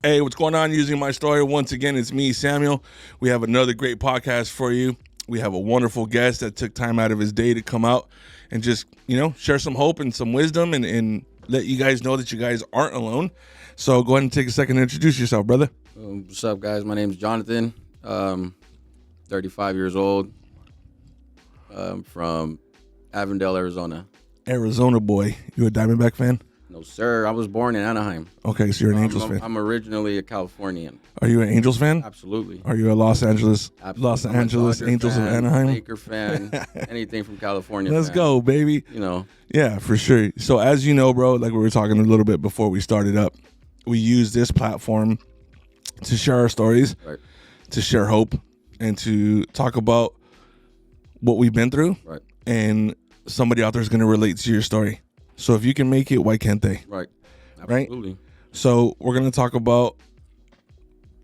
Hey, what's going on? Using my story once again, it's me, Samuel. We have another great podcast for you. We have a wonderful guest that took time out of his day to come out and just, share some hope and some wisdom and let you guys know that you guys aren't alone. So go ahead and take a second to introduce yourself, brother. What's up, guys? My name's Jonathan. 35 years old. From Avondale, Arizona. Arizona boy. You a Diamondback fan? No, sir. I was born in Anaheim. Okay, so you're an Angels fan. I'm originally a Californian. Are you an Angels fan? Absolutely. Are you a Los Angeles I'm Angels fan, of Anaheim? Laker fan, anything from California. Let's go, baby. Yeah, for sure. So as you know, bro, like we were talking a little bit before we started up, we use this platform to share our stories, right, to share hope, and to talk about what we've been through, right, and somebody out there is going to relate to your story. So if you can make it, why can't they? Right. Absolutely. Right? So we're going to talk about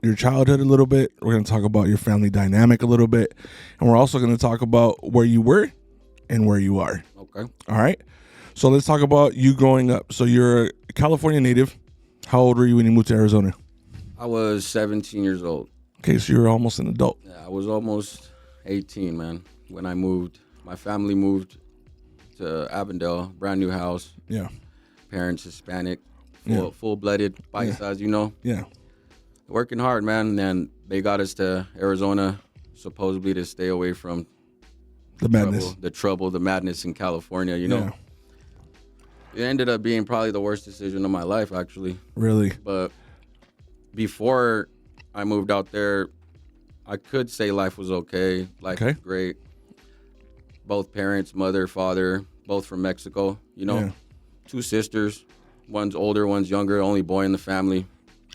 your childhood a little bit. We're going to talk about your family dynamic a little bit. And we're also going to talk about where you were and where you are. Okay. All right? So let's talk about you growing up. So you're a California native. How old were you when you moved to Arizona? I was 17 years old. Okay, so you were almost an adult. Yeah, I was almost 18, man, when I moved. My family moved to Avondale, brand new house. Yeah. Parents Hispanic, Yeah. full-blooded, paisas, Yeah. Working hard, man. And then they got us to Arizona, supposedly to stay away from The madness. the madness in California, Yeah. It ended up being probably the worst decision of my life, actually. Really? But before I moved out there, I could say life was okay. Life was great. Both parents, mother, father, both from Mexico, Yeah. 2 sisters. One's older, one's younger, only boy in the family.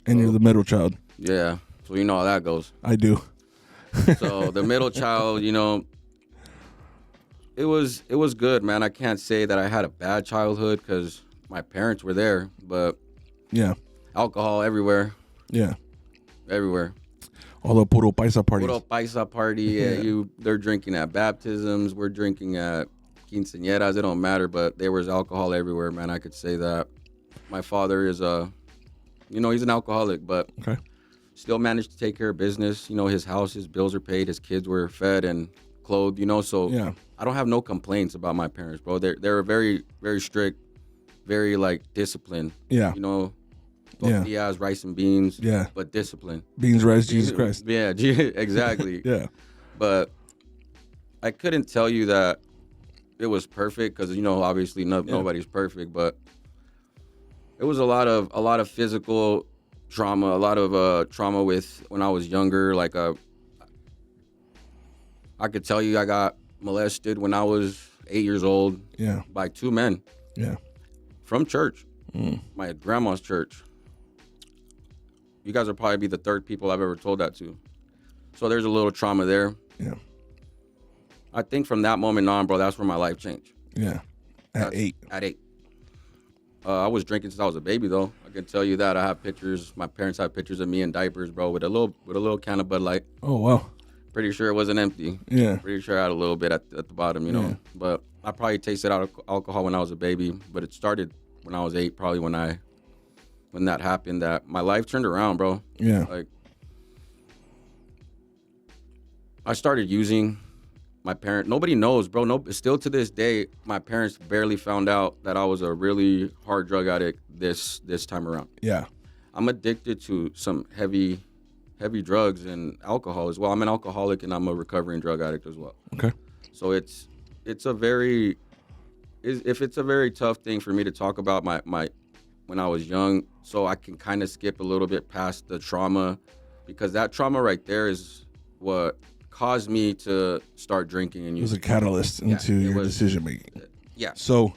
And you're the middle child. Yeah, so you know how that goes. I do. So the middle child, it was good, man. I can't say that I had a bad childhood because my parents were there, but Yeah. alcohol everywhere. Yeah. Everywhere. All the puro paisa parties. Puro paisa party. Yeah. They're drinking at baptisms. We're drinking at quinceañeras. It don't matter, but there was alcohol everywhere, man. I could say that. My father is he's an alcoholic, but still managed to take care of business. His house, his bills are paid, his kids were fed and clothed. So Yeah. I don't have no complaints about my parents, bro. They're very, very strict, very disciplined. Yeah. Tortillas, rice and beans. Yeah. But discipline. Beans, rice, Jesus Christ. Yeah, exactly. Yeah. But I couldn't tell you that it was perfect because obviously nobody's perfect, but it was a lot of physical trauma, a lot of trauma with when I was younger. I could tell you I got molested when I was 8 years old. Yeah. By 2 men. Yeah. From church, my grandma's church. You guys will probably be the 3rd people I've ever told that to. So there's a little trauma there. Yeah. I think from that moment on, bro, that's where my life changed. Yeah. At 8. At 8. I was drinking since I was a baby, though. I can tell you that. I have pictures. My parents have pictures of me in diapers, bro, with a little can of Bud Light. Oh, wow. Pretty sure it wasn't empty. Yeah. Pretty sure I had a little bit at the bottom, Yeah. But I probably tasted alcohol when I was a baby. But it started when I was 8, probably when that happened, that my life turned around, bro. Yeah. I started using. My parent, nobody knows, bro. No, still to this day, my parents barely found out that I was a really hard drug addict this time around. Yeah. I'm addicted to some heavy drugs and alcohol as well. I'm an alcoholic and I'm a recovering drug addict as well. Okay. So it's a very tough thing for me to talk about my when I was young. So I can kind of skip a little bit past the trauma, because that trauma right there is what caused me to start drinking and using. It was using. a catalyst into your decision making. Yeah. So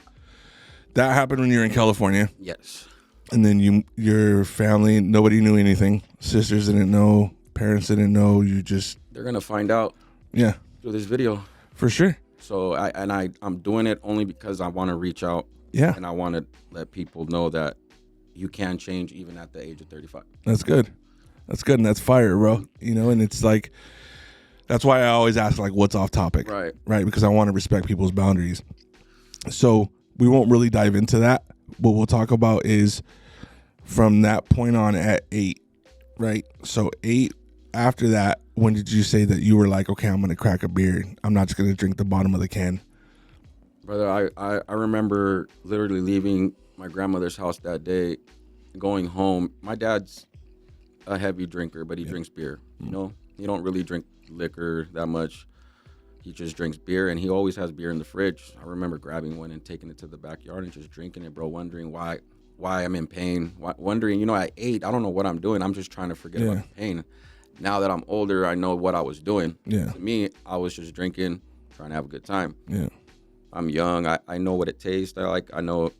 that happened when you were in California. Yes. And then your family, nobody knew anything. Sisters didn't know. Parents didn't know. They're gonna find out. Yeah. Through this video. For sure. So I'm doing it only because I want to reach out. Yeah. And I want to let people know that you can change even at the age of 35. That's good. And that's fire, bro. And it's that's why I always ask what's off topic. Right. Right. Because I want to respect people's boundaries. So we won't really dive into that. What we'll talk about is from that point on at 8, Right. So 8. After that, when did you say that you were like, okay, I'm going to crack a beer. I'm not just going to drink the bottom of the can? Brother, I remember literally leaving my grandmother's house that day, going home. My dad's a heavy drinker, but he drinks beer. You know, he don't really drink liquor that much. He just drinks beer, and he always has beer in the fridge. I remember grabbing one and taking it to the backyard and just drinking it, bro, wondering why I'm in pain. Wondering, you know, at 8, I don't know what I'm doing. I'm just trying to forget about the pain. Now that I'm older, I know what I was doing. Yeah. To me, I was just drinking, trying to have a good time. Yeah. I'm young. I know what it tastes like. I know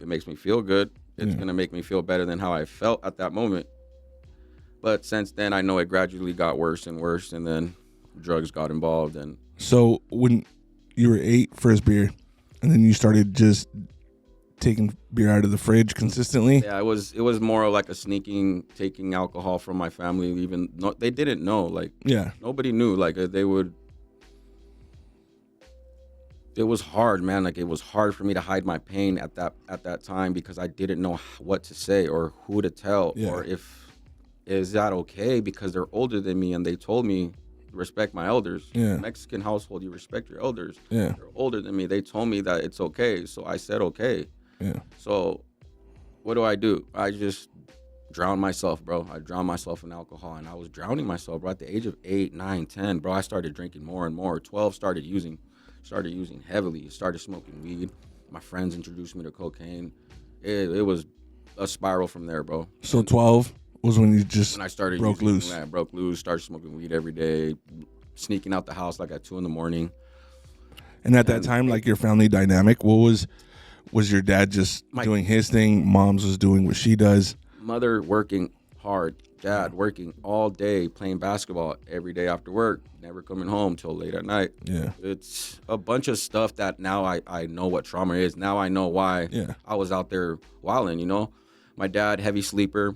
it makes me feel good. It's going to make me feel better than how I felt at that moment. But since then, I know it gradually got worse and worse, and then drugs got involved. And so when you were 8, first beer, and then you started just taking beer out of the fridge consistently? Yeah, it was more like a taking alcohol from my family. Even they didn't know. Like, nobody knew. Like, they would. It was hard, man. Like, it was hard for me to hide my pain at that time because I didn't know what to say or who to tell or is that okay, because they're older than me and they told me respect my elders. Mexican household, you respect your elders. They're older than me. They told me that it's okay, so I said okay. So what do? I just drown myself, bro. I drowned myself in alcohol, and I was drowning myself, bro. At the age of 8, 9, 10, bro, I started drinking more and more. 12, started using heavily, started smoking weed. My friends introduced me to cocaine. It was a spiral from there, bro. So 12 was when you just broke loose. I broke loose, started smoking weed every day, sneaking out the house like at 2 a.m. And at that time, like, your family dynamic, what was your dad just doing his thing? Mom's was doing what she does? Mother working hard, dad working all day, playing basketball every day after work, never coming home till late at night. Yeah. It's a bunch of stuff that now I know what trauma is. Now I know why I was out there wilding, you know. My dad, heavy sleeper,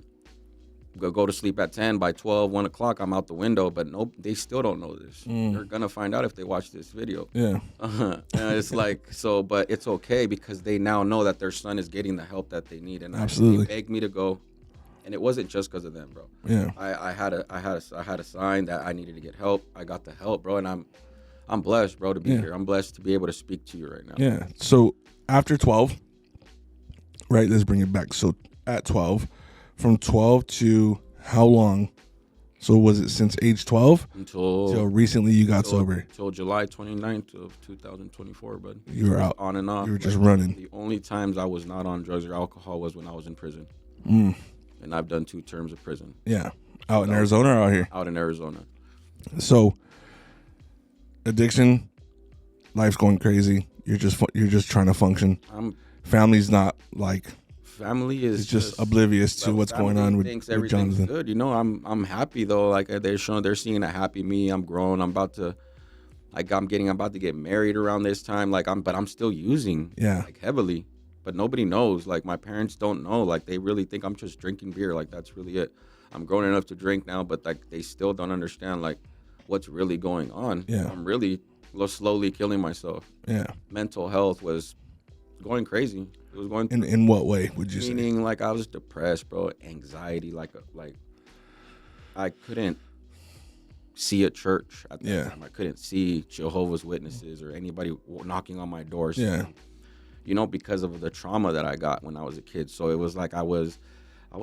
go to sleep at 10. By 12, 1 o'clock, I'm out the window. But no, they still don't know this. They're going to find out if they watch this video. Yeah. And it's like, so, but it's okay because they now know that their son is getting the help that they need. And absolutely, they begged me to go. And it wasn't just because of them, bro. Yeah. I had a sign that I needed to get help. I got the help, bro. And I'm blessed, bro, to be here. I'm blessed to be able to speak to you right now. Yeah. So after 12, right, let's bring it back. So at 12, from 12 to how long? So was it since age 12? Until recently you got sober? Until July 29th of 2024, bud. You were out. On and off. You were just running. The only times I was not on drugs or alcohol was when I was in prison. And I've done 2 terms of prison. Yeah. Out in Arizona or out here? Out in Arizona. So addiction, life's going crazy. You're just trying to function. Family's not like... Family is just oblivious to what's going on with everything's Jonathan. Good, you know. I'm happy though. Like they're seeing a happy me. I'm grown. I'm about to get married around this time. But I'm still using like heavily. But nobody knows. Like my parents don't know. Like they really think I'm just drinking beer. Like that's really it. I'm grown enough to drink now, but like they still don't understand like what's really going on. Yeah. I'm really slowly killing myself. Yeah. Mental health was going crazy. It was going in what way would you say? Meaning, like, I was depressed, bro. Anxiety, like I couldn't see a church at that time. I couldn't see Jehovah's Witnesses or anybody knocking on my doors. Yeah. You know, because of the trauma that I got when I was a kid. So it was like I was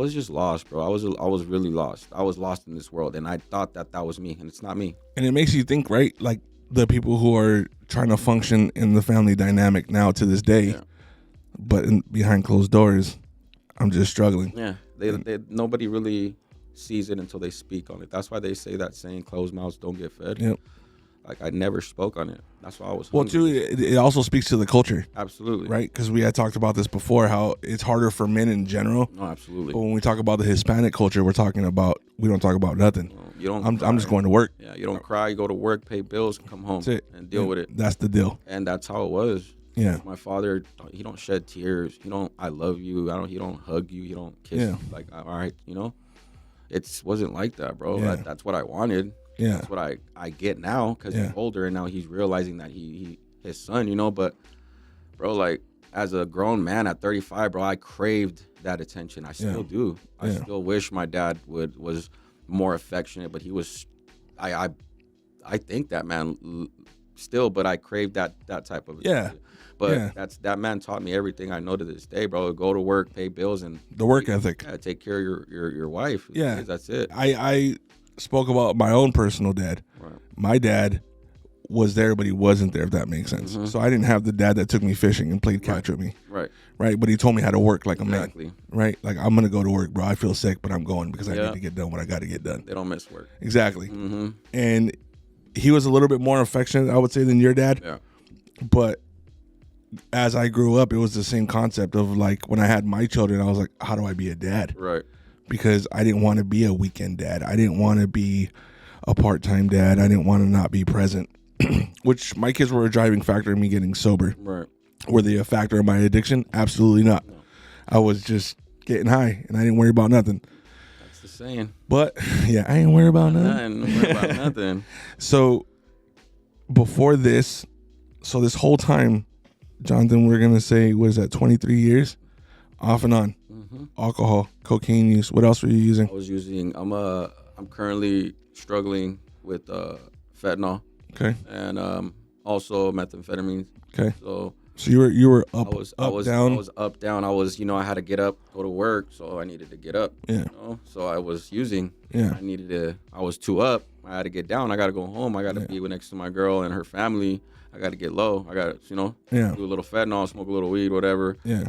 just lost, bro. I was really lost. I was lost in this world, and I thought that was me, and it's not me. And it makes you think, right? Like the people who are trying to function in the family dynamic now to this day. Yeah. But behind closed doors, I'm just struggling. Yeah, nobody really sees it until they speak on it. That's why they say that saying, closed mouths don't get fed. Yep. Like, I never spoke on it. That's why I was hungry. Well, too, it also speaks to the culture. Absolutely. Right? Because we had talked about this before, how it's harder for men in general. No, absolutely. But when we talk about the Hispanic culture, we don't talk about nothing. No, you don't I'm just going to work. Yeah, you don't cry. You go to work, pay bills, come home, and deal with it. That's the deal. And that's how it was. Yeah. My father, he don't shed tears. He don't, I love you. He don't hug you. He don't kiss you. Like, all right, you know? It wasn't like that, bro. Yeah. That's what I wanted. Yeah. That's what I get now because he's older and now he's realizing that his son, you know? But, bro, like, as a grown man at 35, bro, I craved that attention. I still do. I still wish my dad was more affectionate, but he was, I think that man still, but I craved that type of attention. But that man taught me everything I know to this day, bro. Go to work, pay bills, and the work ethic. Yeah, take care of your wife. Yeah, that's it. I spoke about my own personal dad. Right. My dad was there, but he wasn't there, if that makes sense. Mm-hmm. So I didn't have the dad that took me fishing and played catch with me. Right. But he told me how to work like a man. Right. Like, I'm gonna go to work, bro. I feel sick, but I'm going because I need to get done what I got to get done. They don't miss work. Exactly. Mm-hmm. And he was a little bit more affectionate, I would say, than your dad. Yeah. But as I grew up, it was the same concept of, like, when I had my children, I was like, how do I be a dad? Right. Because I didn't want to be a weekend dad. I didn't want to be a part-time dad. I didn't want to not be present. Which my kids were a driving factor in me getting sober. Right. Were they a factor in my addiction? Absolutely not. No. I was just getting high, and I didn't worry about nothing. That's the saying. But, yeah, I ain't worry about nothing. I ain't worry about nothing. So, before this, this whole time, Jonathan, we're going to say, what is that, 23 years? Off and on. Mm-hmm. Alcohol, cocaine use. What else were you using? I was using, I'm currently struggling with fentanyl. Okay. And also methamphetamines. Okay. So you were up, down. I was up, down. I was, I had to get up, go to work, so I needed to get up. Yeah. So I was using. Yeah. I was too up. I had to get down. I got to go home. I got to be next to my girl and her family. I got to get low. I got to, do a little fentanyl, smoke a little weed, whatever. Yeah.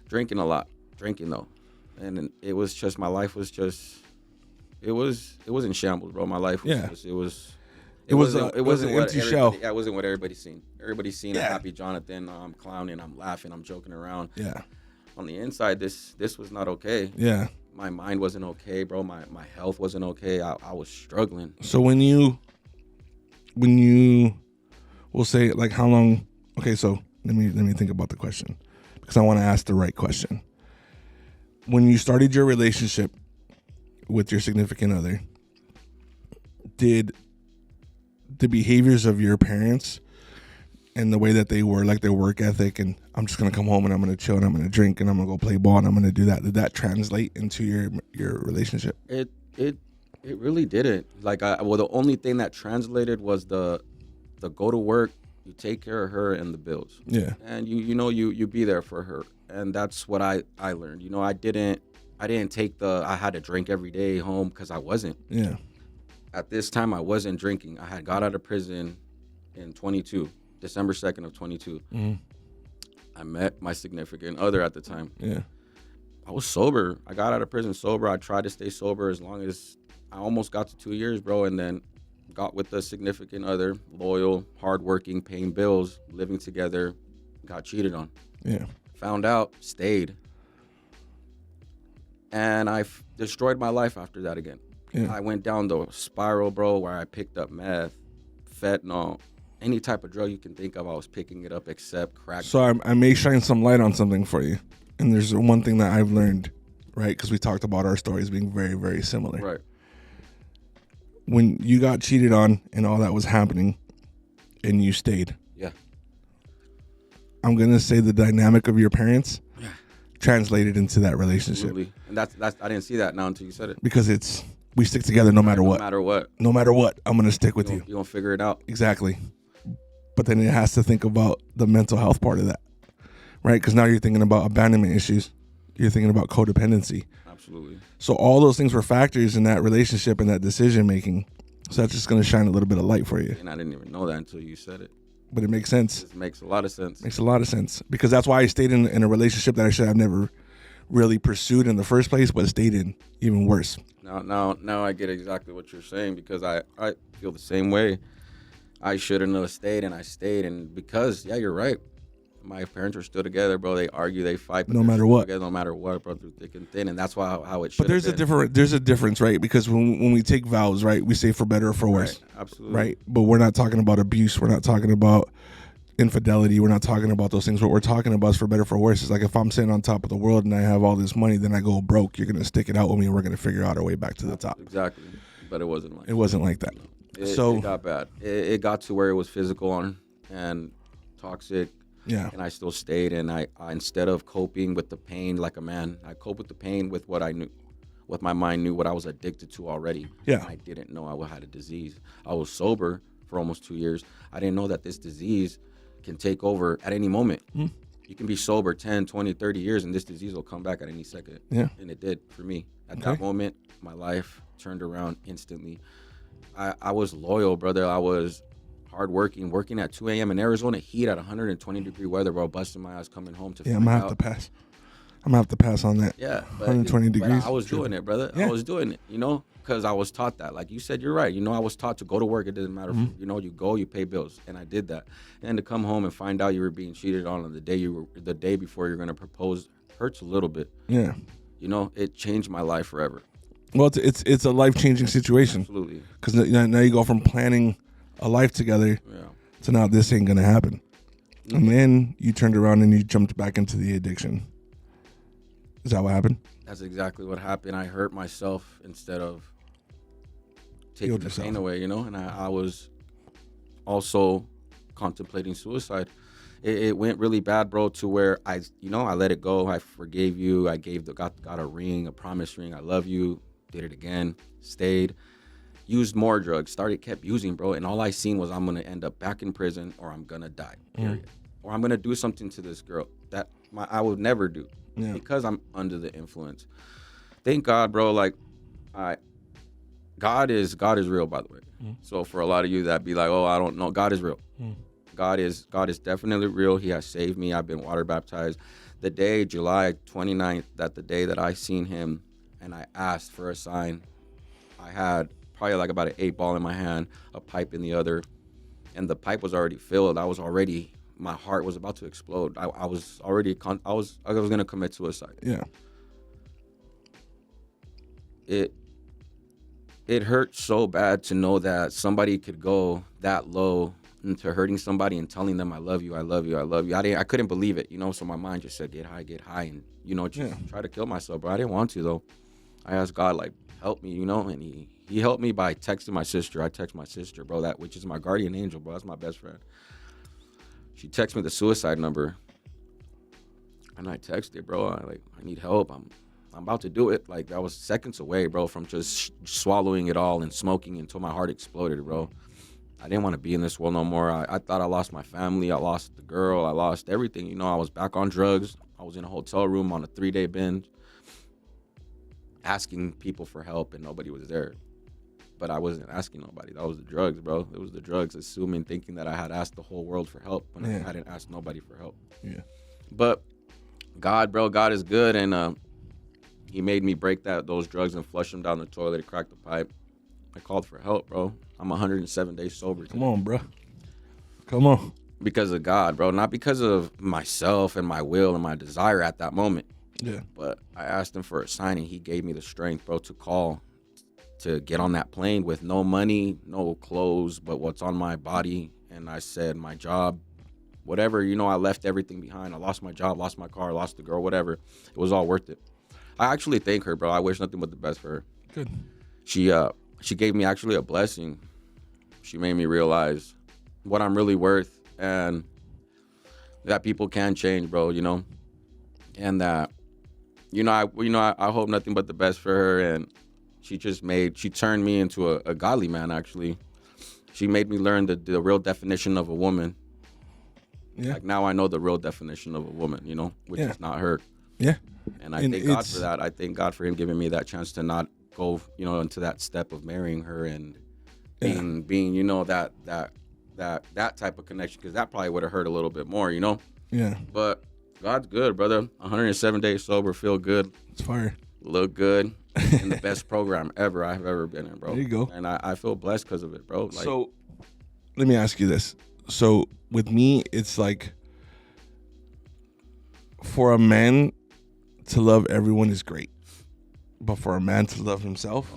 Drinking a lot. Drinking though. And it was just, my life was just, it was in shambles, bro. My life was just, it wasn't an empty shell. That wasn't what everybody's seen. Everybody's seen a happy Jonathan. I'm clowning, I'm laughing, I'm joking around. Yeah. On the inside, this was not okay. Yeah. My mind wasn't okay, bro. My health wasn't okay. I was struggling. So when you will say, like, how long? Okay, so let me think about the question, because I want to ask the right question. When you started your relationship with your significant other, did the behaviors of your parents and the way that they were, like their work ethic, and I'm just gonna come home and I'm gonna chill and I'm gonna drink and I'm gonna go play ball and I'm gonna do that, did that translate into your relationship? It really didn't. Like, the only thing that translated was the go to work, you take care of her and the bills. Yeah. And you be there for her. And that's what I learned. I didn't take I had to drink every day home, because I wasn't. Yeah. At this time, I wasn't drinking. I had got out of prison in December 2nd of 22. Mm-hmm. I met my significant other at the time. Yeah. I was sober. I got out of prison sober. I tried to stay sober as long as I almost got to 2 years, bro. And then got with a significant other, loyal, hardworking, paying bills, living together, got cheated on. Yeah. Found out, stayed. And I destroyed my life after that again. Yeah. I went down the spiral, bro, where I picked up meth, fentanyl, any type of drug you can think of. I was picking it up except crack. So I may shine some light on something for you. And there's one thing that I've learned, right? Because we talked about our stories being very, very similar. Right. When you got cheated on and all that was happening and you stayed. Yeah. I'm going to say the dynamic of your parents translated into that relationship. Absolutely. And that's I didn't see that now until you said it. Because we stick together no matter what. No matter what. No matter what, I'm going to stick with you. You're going to figure it out. Exactly. But then it has to think about the mental health part of that, right? Because now you're thinking about abandonment issues. You're thinking about codependency. Absolutely. So all those things were factors in that relationship and that decision making. So that's just going to shine a little bit of light for you. And I didn't even know that until you said it. But it makes sense. It makes a lot of sense. Makes a lot of sense. Because that's why I stayed in a relationship that I should have never really pursued in the first place, but stayed in even worse. Now I get exactly what you're saying, because I feel the same way. I shouldn't have stayed, and I stayed. And because, yeah, you're right. My parents are still together, bro. They argue, they fight, but no matter what. Together, no matter what, bro, through thick and thin. And that's how it should. But there's a difference, right? Because when we take vows, right, we say for better or for worse. Right, absolutely. Right? But we're not talking about abuse. We're not talking about infidelity. We're not talking about those things. What we're talking about is for better or for worse. It's like, if I'm sitting on top of the world and I have all this money, then I go broke. You're going to stick it out with me, and we're going to figure out our way back to the top. Exactly. But it wasn't like that. It wasn't like that. It got bad. It got to where it was physical and toxic. Yeah. And I still stayed, and I instead of coping with the pain like a man, I coped with the pain with what I knew. with my mind knew what I was addicted to already. Yeah. I didn't know I had a disease. I was sober for almost 2 years. I didn't know that this disease can take over at any moment. You can be sober 10, 20, 30 years, and this disease will come back at any second. Yeah. And it did for me. At that moment, my life turned around instantly. I was loyal, brother. I was hardworking, working at 2 a.m. in Arizona heat at 120-degree weather, bro, busting my ass coming home to I'm gonna have to pass. I'm gonna have to pass on that. Yeah, 120 degrees. But I was doing it, brother. I was doing it, because I was taught that. Like you said, you're right. I was taught to go to work. It doesn't matter. You go, you pay bills, and I did that. And to come home and find out you were being cheated on the day before you're gonna propose hurts a little bit. Yeah. It changed my life forever. Well, it's a life-changing situation. Absolutely. Because now you go from planning a life together to now this ain't gonna happen, and then you turned around and you jumped back into the addiction. Is that what happened? That's exactly what happened. I hurt myself instead of taking the pain away, and I was also contemplating suicide. It went really bad, bro, to where I let it go. I forgave you. I got a ring, a promise ring. I love you. Did it again. Stayed. Used more drugs. Kept using, bro. And all I seen was I'm going to end up back in prison or I'm going to die, period. Or I'm going to do something to this girl that I would never do because I'm under the influence. Thank God, bro. Like, God is real, by the way. So for a lot of you that be like, oh, I don't know. God is real. God is definitely real. He has saved me. I've been water baptized. The day, July 29th, the day that I seen him and I asked for a sign, I had probably like about an 8-ball in my hand, a pipe in the other, and the pipe was already filled. My heart was about to explode. I was going to commit suicide. Yeah. It hurt so bad to know that somebody could go that low into hurting somebody and telling them I love you, I love you, I love you. I couldn't believe it, so my mind just said get high, and just try to kill myself, bro. I didn't want to though. I asked God, like, help me, and he helped me by texting my sister. I text my sister, bro, which is my guardian angel, bro. That's my best friend. She texted me the suicide number, and I texted, bro. I need help. I'm about to do it. Like, I was seconds away, bro, from just swallowing it all and smoking until my heart exploded, bro. I didn't want to be in this world no more. I thought I lost my family. I lost the girl. I lost everything. I was back on drugs. I was in a hotel room on a 3-day binge, asking people for help, and nobody was there. But I wasn't asking nobody. That was the drugs, bro. It was the drugs, thinking that I had asked the whole world for help when I hadn't asked nobody for help. Yeah. But God, bro, God is good, and he made me break those drugs and flush them down the toilet and crack the pipe. I called for help, bro. I'm 107 days sober today. Come on, bro. Come on. Because of God, bro. Not because of myself and my will and my desire at that moment. Yeah. But I asked him for a sign, and he gave me the strength, bro, to call, to get on that plane with no money, no clothes, but what's on my body. And I said, my job, whatever, I left everything behind. I lost my job, lost my car, lost the girl, whatever. It was all worth it. I actually thank her, bro. I wish nothing but the best for her. Good. She gave me actually a blessing. She made me realize what I'm really worth and that people can change, bro, and that, I hope nothing but the best for her. And she turned me into a godly man, actually. She made me learn the real definition of a woman. Yeah. Like, now I know the real definition of a woman, which is not her. Yeah. And I thank God for that. I thank God for him giving me that chance to not go, into that step of marrying her and being, that type of connection, because that probably would have hurt a little bit more, Yeah. But God's good, brother. 107 days sober, feel good. It's fire. Look good. In the best program I've ever been in, bro. There you go. And I feel blessed because of it, bro. Like, so let me ask you this. So with me, it's like, for a man to love everyone is great, but for a man to love himself,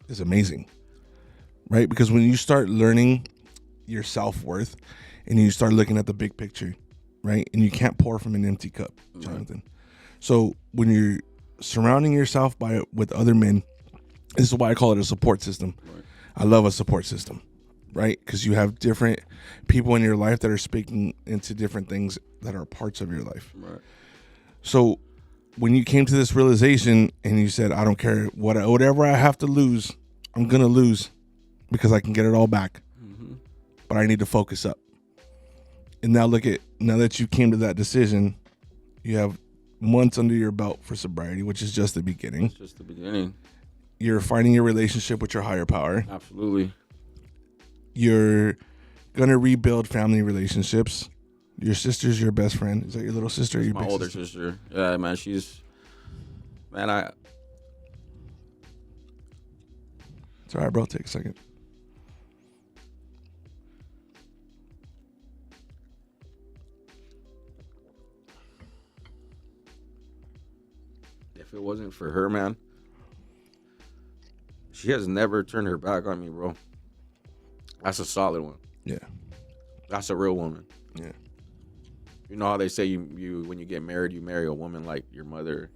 is amazing, right? Because when you start learning your self-worth and you start looking at the big picture, right? And you can't pour from an empty cup, Jonathan. So when you're surrounding yourself with other men, this is why I call it a support system. Right. I love a support system, right? Because you have different people in your life that are speaking into different things that are parts of your life. Right. So when you came to this realization and you said, I don't care whatever I have to lose, I'm going to lose because I can get it all back. Mm-hmm. But I need to focus up. And now now that you came to that decision, you have months under your belt for sobriety, which is just the beginning. It's just the beginning. You're finding your relationship with your higher power. Absolutely. You're going to rebuild family relationships. Your sister's your best friend. Is that your little sister? Or your my big older sister. Yeah, man. It's all right, bro. Take a second. If it wasn't for her, man, she has never turned her back on me, bro. That's a solid one. Yeah. That's a real woman. Yeah. You know how they say you when you get married, you marry a woman like your mother,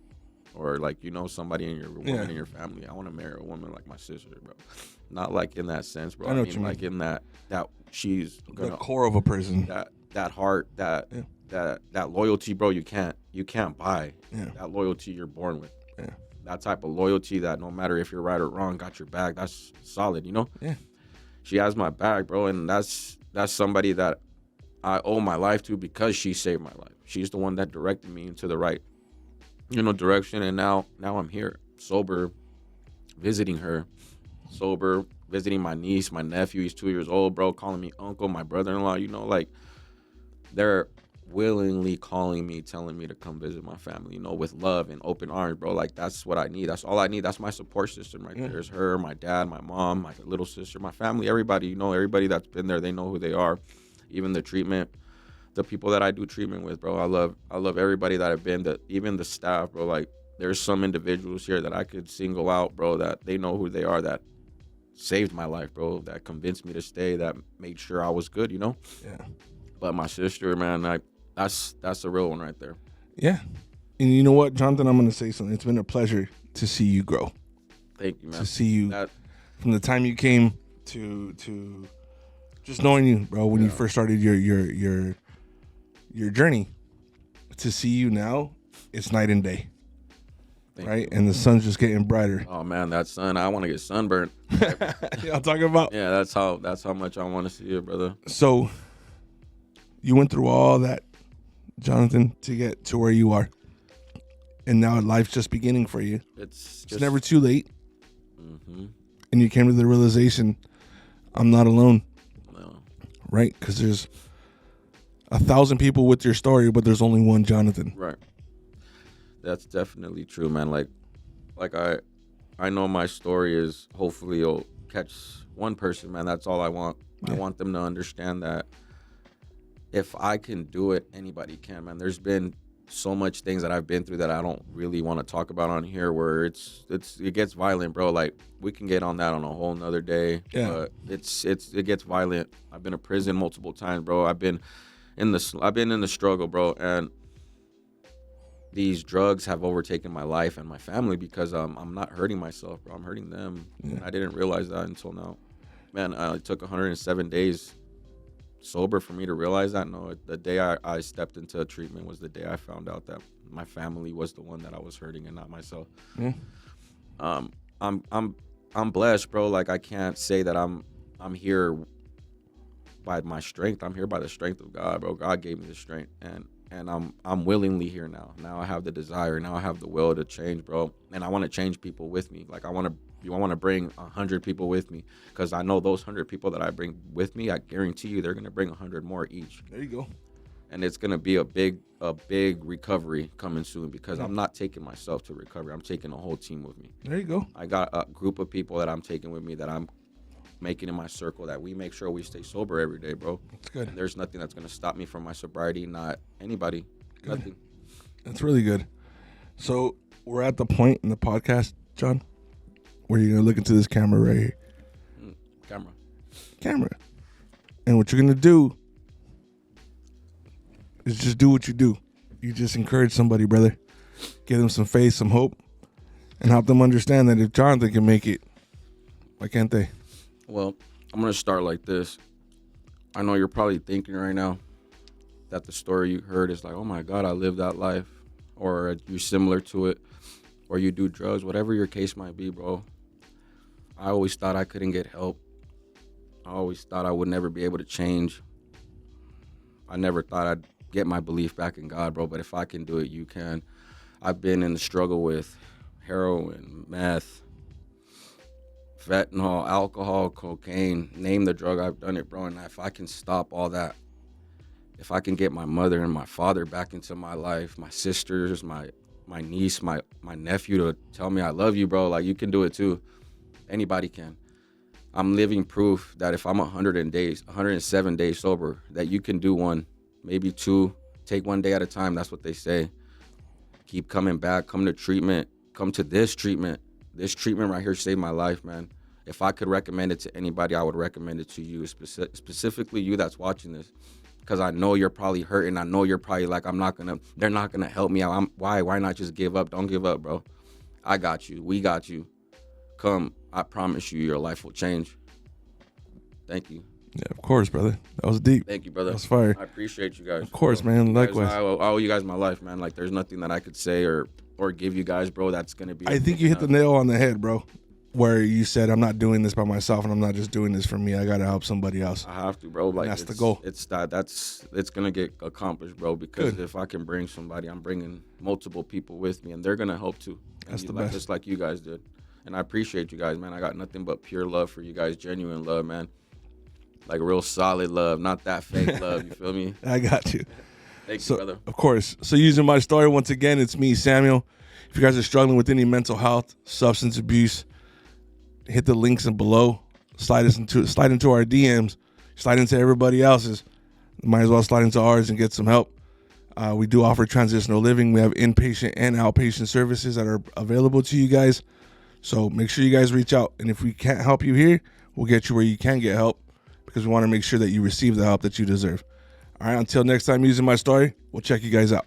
or like somebody in your woman in your family. I want to marry a woman like my sister, bro. Not like in that sense, bro. I know what you mean. Like in that she's gonna, the core of a person. That heart, that loyalty, bro. You can't buy. Yeah. That loyalty you're born with. Yeah. That type of loyalty that no matter if you're right or wrong, got your back. That's solid, you know. Yeah. She has my back, bro, and that's somebody that I owe my life to because she saved my life. She's the one that directed me into the right, direction. And now I'm here, sober, visiting her, visiting my niece, my nephew. He's 2 years old, bro, calling me uncle, my brother-in-law. Like they're willingly calling me, telling me to come visit my family, with love and open arms, bro. Like that's what I need. That's all I need. That's my support system right there. Is her, my dad, my mom, my little sister, my family, everybody. Everybody that's been there, they know who they are. Even the treatment, the people that I do treatment with, bro. I love everybody that I've been. Even the staff, bro. Like there's some individuals here that I could single out, bro. That they know who they are. That saved my life, bro. That convinced me to stay. That made sure I was good. Yeah. But my sister, man, that's a real one right there. Yeah. And you know what, Jonathan? I'm gonna say something. It's been a pleasure to see you grow. Thank you, man. To see you from the time you came to just knowing you, bro, when you first started your journey, to see you now, it's night and day. Thank right? you. And the sun's just getting brighter. Oh man, that sun! I want to get sunburned. Y'all talking about? Yeah, that's how much I want to see it, brother. So you went through all that, Jonathan, to get to where you are, and now life's just beginning for you. It's never too late. Mm-hmm. And you came to the realization, I'm not alone. No. Right? Because there's 1,000 people with your story, but there's only one Jonathan. Right. That's definitely true, man. Like I know my story is hopefully it'll catch one person, man. That's all I want. Yeah. I want them to understand that if I can do it, anybody can, man. There's been so much things that I've been through that I don't really want to talk about on here, where it gets violent, bro. Like we can get on that on a whole nother day. Yeah. But it gets violent. I've been to prison multiple times, bro. I've been in the struggle, bro, and these drugs have overtaken my life and my family because I'm not hurting myself, bro. I'm hurting them. Yeah. I didn't realize that until now. Man, it took 107 days sober for me to realize that. No, the day I stepped into treatment was the day I found out that my family was the one that I was hurting and not myself. Yeah. I'm blessed, bro. Like I can't say that I'm here by my strength. I'm here by the strength of God, bro. God gave me the strength, and I'm willingly here now. Now I have the desire. Now I have the will to change, bro. And I want to change people with me. Like I want to bring 100 people with me, because I know those 100 people that I bring with me, I guarantee you they're gonna bring 100 more each. There you go. And it's gonna be a big recovery coming soon, because I'm not taking myself to recovery. I'm taking a whole team with me. There you go. I got a group of people that I'm taking with me, that I'm making in my circle, that we make sure we stay sober every day, bro. That's good. And there's nothing that's gonna stop me from my sobriety. Not anybody. Good. Nothing. That's really good. So we're at the point in the podcast, John, where you're gonna look into this camera right here. Camera. And what you're gonna do is just do what you do. You just encourage somebody, brother. Give them some faith, some hope, and help them understand that if Jonathan can make it, why can't they? Well, I'm gonna start like this. I know you're probably thinking right now that the story you heard is like, oh my God, I lived that life. or you're similar to it, or you do drugs, whatever your case might be, bro. I always thought I couldn't get help. I always thought I would never be able to change. I never thought I'd get my belief back in God, bro. But if I can do it, you can. I've been in the struggle with heroin, meth, fentanyl, alcohol, cocaine, name the drug, I've done it, bro. And if I can stop all that, if I can get my mother and my father back into my life, my sisters, my niece, my nephew to tell me I love you, bro, like, you can do it too. Anybody can. I'm living proof that if I'm 107 days sober, that you can do one, maybe two, take one day at a time. That's what they say. Keep coming back, come to treatment, come to this treatment. This treatment right here saved my life, man. If I could recommend it to anybody, I would recommend it to you, specifically you that's watching this, because I know you're probably hurting. I know you're probably like, they're not gonna help me out. Why not just give up? Don't give up, bro. I got you. We got you. Come, I promise you, your life will change. Thank you. Yeah, of course, brother. That was deep. Thank you, brother. That was fire. I appreciate you guys. Of course, man. Likewise. I owe you guys my life, man. Like, there's nothing that I could say or give you guys, bro, that's gonna be. I think you hit the nail on the head, bro. Where you said, I'm not doing this by myself, and I'm not just doing this for me. I gotta help somebody else. I have to, bro. Like, that's the goal. It's gonna get accomplished, bro. Because if I can bring somebody, I'm bringing multiple people with me, and they're gonna help too. That's the best. Just like you guys did. And I appreciate you guys, man. I got nothing but pure love for you guys, genuine love, man. Like real solid love, not that fake love. You feel me? I got you. Thank you, brother. Of course. So using my story, once again, it's me, Samuel. If you guys are struggling with any mental health, substance abuse, hit the links in below. Slide into our DMs. Slide into everybody else's. Might as well slide into ours and get some help. We do offer transitional living. We have inpatient and outpatient services that are available to you guys. So make sure you guys reach out. And if we can't help you here, we'll get you where you can get help, because we want to make sure that you receive the help that you deserve. All right, until next time, using my story, we'll check you guys out.